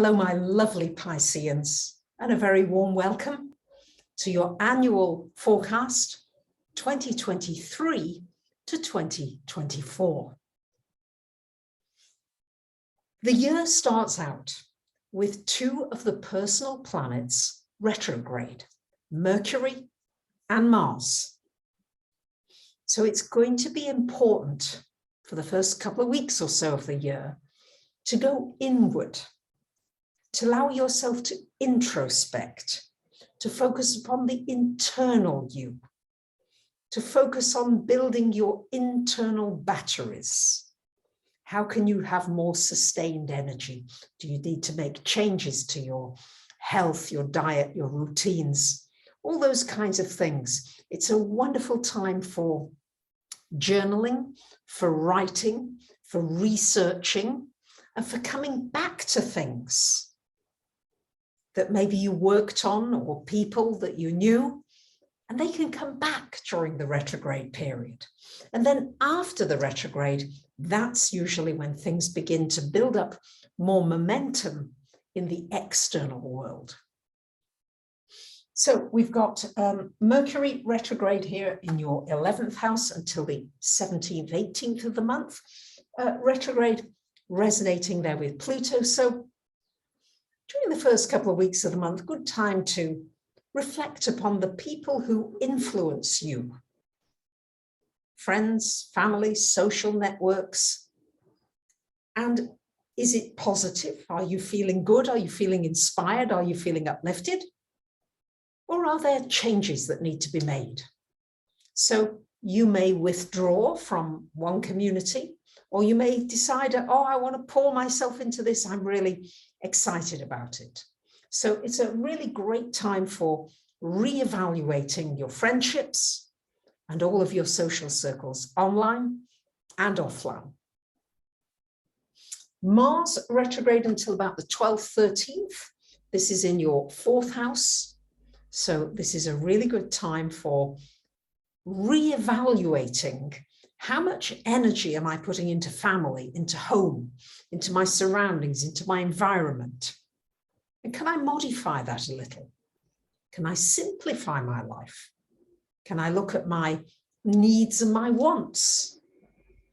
Hello, my lovely Pisceans, and a very warm welcome to your annual forecast 2023 to 2024. The year starts out with two of the personal planets retrograde, Mercury and Mars. So it's going to be important for the first couple of weeks or so of the year to go inward, to allow yourself to introspect, to focus upon the internal you, to focus on building your internal batteries. How can you have more sustained energy? Do you need to make changes to your health, your diet, your routines, all those kinds of things? It's a wonderful time for journaling, for writing, for researching, and for coming back to things that maybe you worked on or people that you knew, and they can come back during the retrograde period. And then after the retrograde, that's usually when things begin to build up more momentum in the external world. So we've got Mercury retrograde here in your 11th house until the 17th, 18th of the month. Retrograde resonating there with Pluto. So during the first couple of weeks of the month, good time to reflect upon the people who influence you. Friends, family, social networks. And is it positive? Are you feeling good? Are you feeling inspired? Are you feeling uplifted? Or are there changes that need to be made? So you may withdraw from one community, or you may decide, oh, I want to pour myself into this. I'm really excited about it. So it's a really great time for reevaluating your friendships and all of your social circles, online and offline. Mars retrograde until about the 12th, 13th. This is in your 4th house. So this is a really good time for reevaluating how much energy am I putting into family, into home, into my surroundings, into my environment? And can I modify that a little? Can I simplify my life? Can I look at my needs and my wants?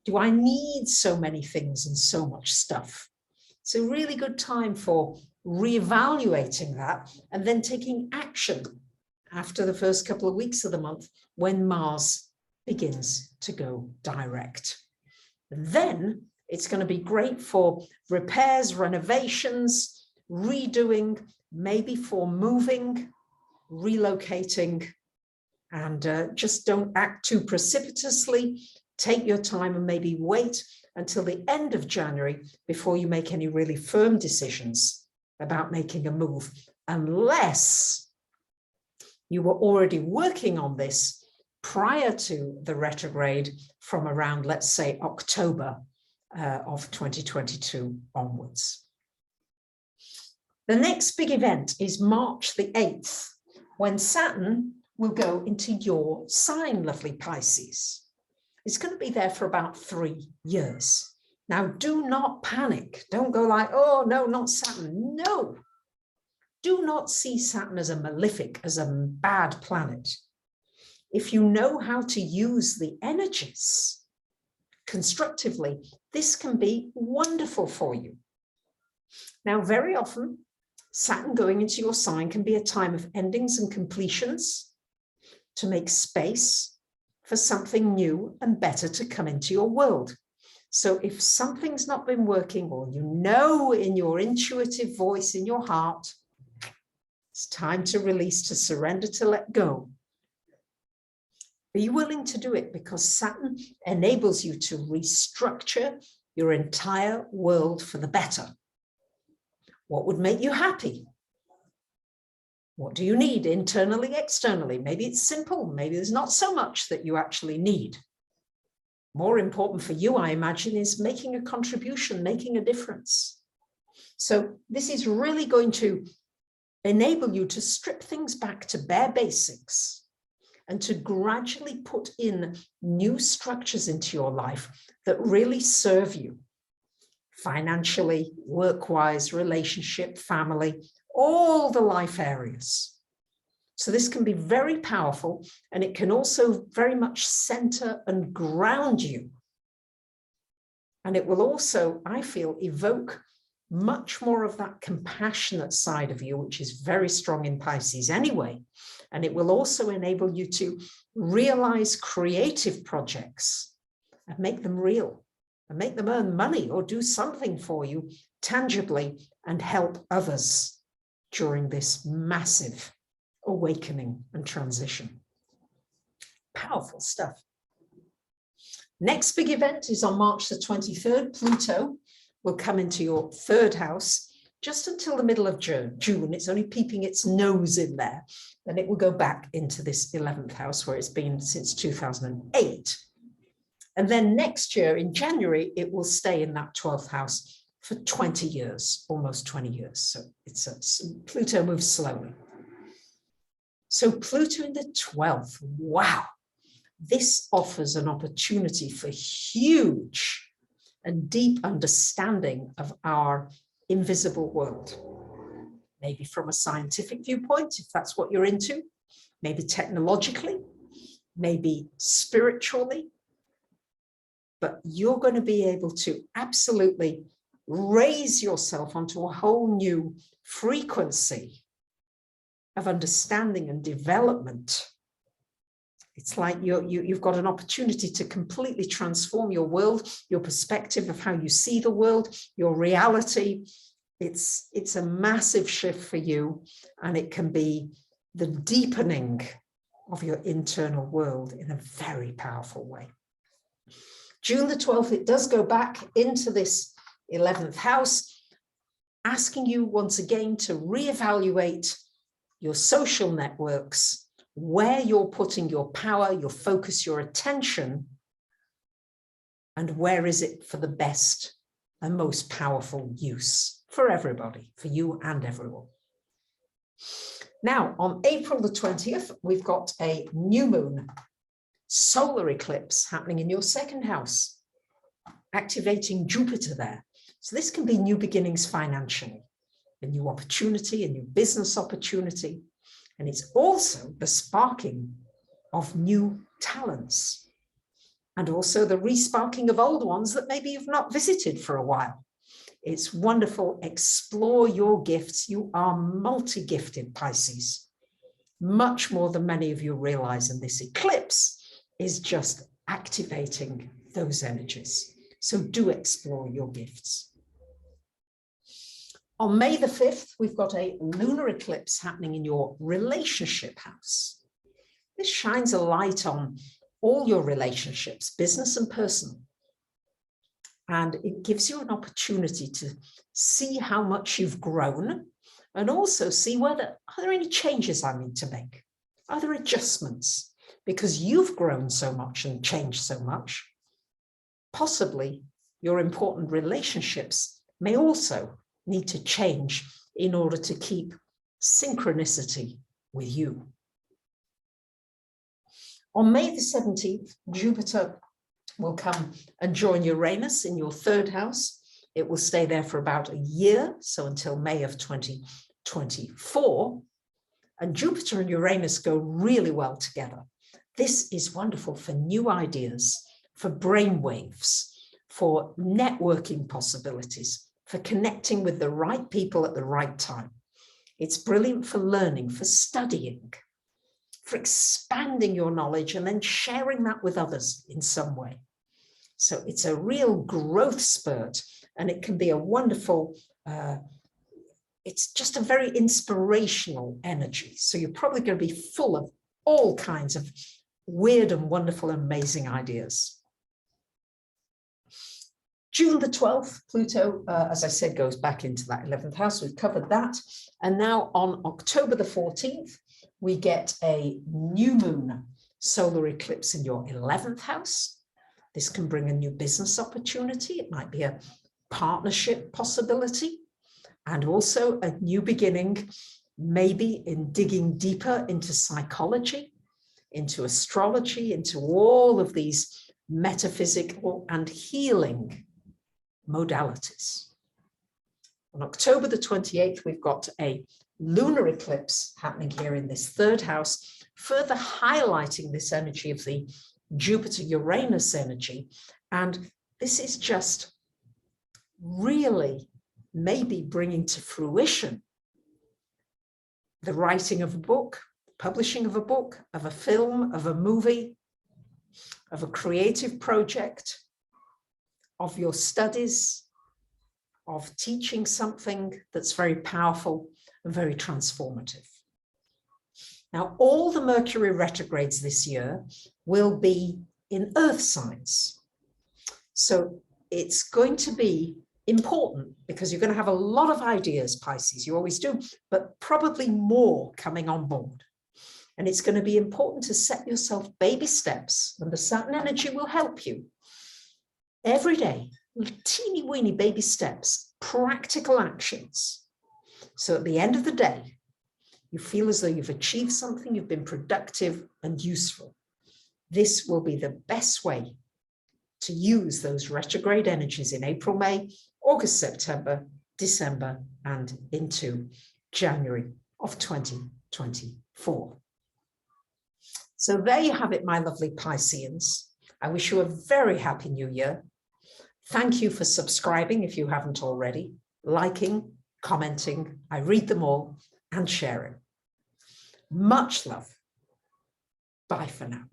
Do I need so many things and so much stuff? It's a really good time for reevaluating that and then taking action after the first couple of weeks of the month when Mars begins to go direct. Then it's going to be great for repairs, renovations, redoing, maybe for moving, relocating, and just don't act too precipitously. Take your time and maybe wait until the end of January before you make any really firm decisions about making a move, unless you were already working on this prior to the retrograde from around, let's say, October of 2022 onwards. The next big event is March the 8th, when Saturn will go into your sign, lovely Pisces. It's going to be there for about 3 years. Now, do not panic. Don't go like, oh, no, not Saturn. No. Do not see Saturn as a malefic, as a bad planet. If you know how to use the energies constructively, this can be wonderful for you. Now, very often, Saturn going into your sign can be a time of endings and completions, to make space for something new and better to come into your world. So if something's not been working, or you know in your intuitive voice, in your heart, it's time to release, to surrender, to let go. Be willing to do it, because Saturn enables you to restructure your entire world for the better. What would make you happy? What do you need internally, externally? Maybe it's simple. Maybe there's not so much that you actually need. More important for you, I imagine, is making a contribution, making a difference. So this is really going to enable you to strip things back to bare basics and to gradually put in new structures into your life that really serve you. financially, work-wise, relationship, family, all the life areas. So this can be very powerful, and it can also very much center and ground you. And it will also, I feel, evoke much more of that compassionate side of you, which is very strong in Pisces anyway. And it will also enable you to realize creative projects and make them real and make them earn money or do something for you tangibly and help others during this massive awakening and transition. Powerful stuff. Next big event is on March the 23rd. Pluto will come into your third house just until the middle of June. It's only peeping its nose in there. Then it will go back into this 11th house where it's been since 2008. And then next year in January, it will stay in that 12th house for 20 years, almost 20 years. So Pluto moves slowly. So Pluto in the 12th, wow. This offers an opportunity for huge and deep understanding of our invisible world. Maybe from a scientific viewpoint, if that's what you're into, maybe technologically, maybe spiritually, but you're going to be able to absolutely raise yourself onto a whole new frequency of understanding and development. It's like you've got an opportunity to completely transform your world, your perspective of how you see the world, your reality. It's a massive shift for you, and it can be the deepening of your internal world in a very powerful way. June the 12th, it does go back into this 11th house, asking you once again to reevaluate your social networks, where you're putting your power, your focus, your attention, and where is it for the best and most powerful use for everybody, for you and everyone. Now, on April the 20th, we've got a new moon solar eclipse happening in your second house, activating Jupiter there. So this can be new beginnings financially, a new opportunity, a new business opportunity. And it's also the sparking of new talents and also the resparking of old ones that maybe you've not visited for a while. It's wonderful. Explore your gifts. You are multi-gifted, Pisces, much more than many of you realize. And this eclipse is just activating those energies. So do explore your gifts. On May the 5th, we've got a lunar eclipse happening in your relationship house. This shines a light on all your relationships, business and personal. And it gives you an opportunity to see how much you've grown and also see whether, are there any changes I need to make? Are there adjustments? Because you've grown so much and changed so much, possibly your important relationships may also need to change in order to keep synchronicity with you. On May the 17th, Jupiter will come and join Uranus in your third house. It will stay there for about a year, so until May of 2024. And Jupiter and Uranus go really well together. This is wonderful for new ideas, for brainwaves, for networking possibilities, for connecting with the right people at the right time. It's brilliant for learning, for studying, for expanding your knowledge and then sharing that with others in some way. So it's a real growth spurt, and it can be a wonderful, it's just a very inspirational energy. So you're probably going to be full of all kinds of weird and wonderful, amazing ideas. June the 12th, Pluto, as I said, goes back into that 11th house. We've covered that. And now on October the 14th, we get a new moon solar eclipse in your 11th house. This can bring a new business opportunity. It might be a partnership possibility, and also a new beginning, maybe in digging deeper into psychology, into astrology, into all of these metaphysical and healing modalities. On October the 28th, we've got a lunar eclipse happening here in this third house, further highlighting this energy of the Jupiter-Uranus energy. And this is just really maybe bringing to fruition the writing of a book, publishing of a book, of a film, of a movie, of a creative project, of your studies, of teaching something that's very powerful and very transformative. Now, all the Mercury retrogrades this year will be in earth signs. So it's going to be important because you're going to have a lot of ideas, Pisces, you always do, but probably more coming on board. And it's going to be important to set yourself baby steps, and the Saturn energy will help you every day, teeny weeny baby steps, practical actions. So at the end of the day, you feel as though you've achieved something, you've been productive and useful. This will be the best way to use those retrograde energies in April, May, August, September, December, and into January of 2024. So there you have it, my lovely Pisceans. I wish you a very happy new year. Thank you for subscribing if you haven't already, liking, commenting, I read them all, and sharing. Much love. Bye for now.